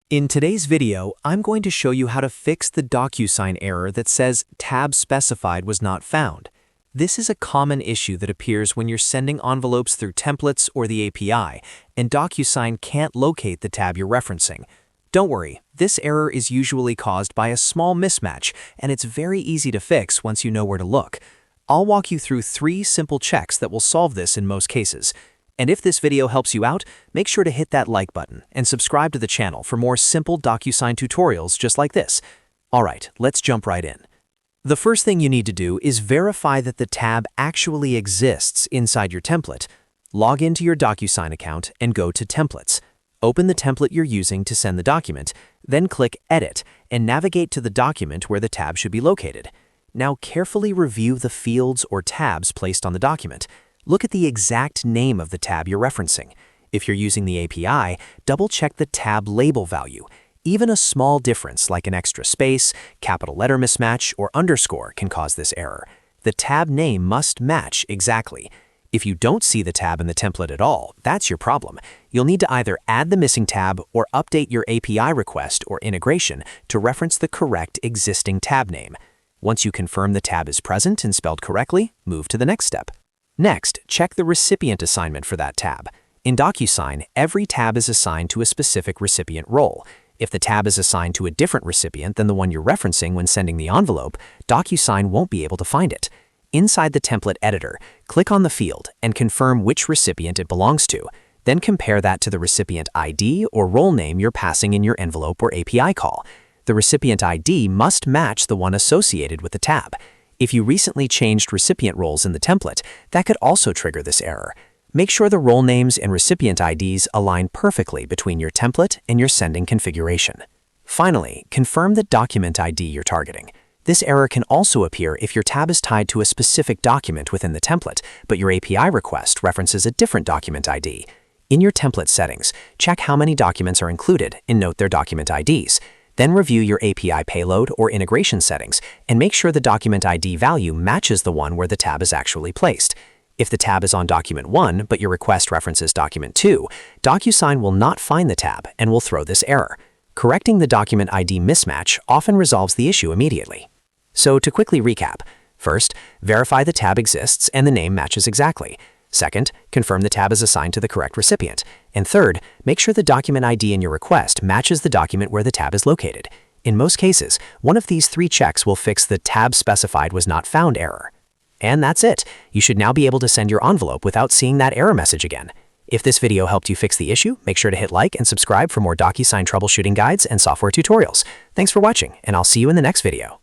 In today's video, I'm going to show you how to fix the DocuSign error that says tab specified was not found. This is a common issue that appears when you're sending envelopes through templates or the API, and DocuSign can't locate the tab you're referencing. Don't worry, this error is usually caused by a small mismatch, and it's very easy to fix once you know where to look. I'll walk you through 3 simple checks that will solve this in most cases. And if this video helps you out, make sure to hit that like button and subscribe to the channel for more simple DocuSign tutorials just like this. Alright, let's jump right in. The first thing you need to do is verify that the tab actually exists inside your template. Log into your DocuSign account and go to Templates. Open the template you're using to send the document, then click Edit and navigate to the document where the tab should be located. Now carefully review the fields or tabs placed on the document. Look at the exact name of the tab you're referencing. If you're using the API, double-check the tab label value. Even a small difference like an extra space, capital letter mismatch, or underscore can cause this error. The tab name must match exactly. If you don't see the tab in the template at all, that's your problem. You'll need to either add the missing tab or update your API request or integration to reference the correct existing tab name. Once you confirm the tab is present and spelled correctly, move to the next step. Next, check the recipient assignment for that tab. In DocuSign, every tab is assigned to a specific recipient role. If the tab is assigned to a different recipient than the one you're referencing when sending the envelope, DocuSign won't be able to find it. Inside the template editor, click on the field and confirm which recipient it belongs to. Then compare that to the recipient ID or role name you're passing in your envelope or API call. The recipient ID must match the one associated with the tab. If you recently changed recipient roles in the template, that could also trigger this error. Make sure the role names and recipient IDs align perfectly between your template and your sending configuration. Finally, confirm the document ID you're targeting. This error can also appear if your tab is tied to a specific document within the template, but your API request references a different document ID. In your template settings, check how many documents are included and note their document IDs. Then review your API payload or integration settings and make sure the document ID value matches the one where the tab is actually placed. If the tab is on document 1 but your request references document 2, DocuSign will not find the tab and will throw this error. Correcting the document ID mismatch often resolves the issue immediately. So to quickly recap, first, verify the tab exists and the name matches exactly. Second, confirm the tab is assigned to the correct recipient. And third, make sure the document ID in your request matches the document where the tab is located. In most cases, one of these 3 checks will fix the tab specified was not found error. And that's it. You should now be able to send your envelope without seeing that error message again. If this video helped you fix the issue, make sure to hit like and subscribe for more DocuSign troubleshooting guides and software tutorials. Thanks for watching, and I'll see you in the next video.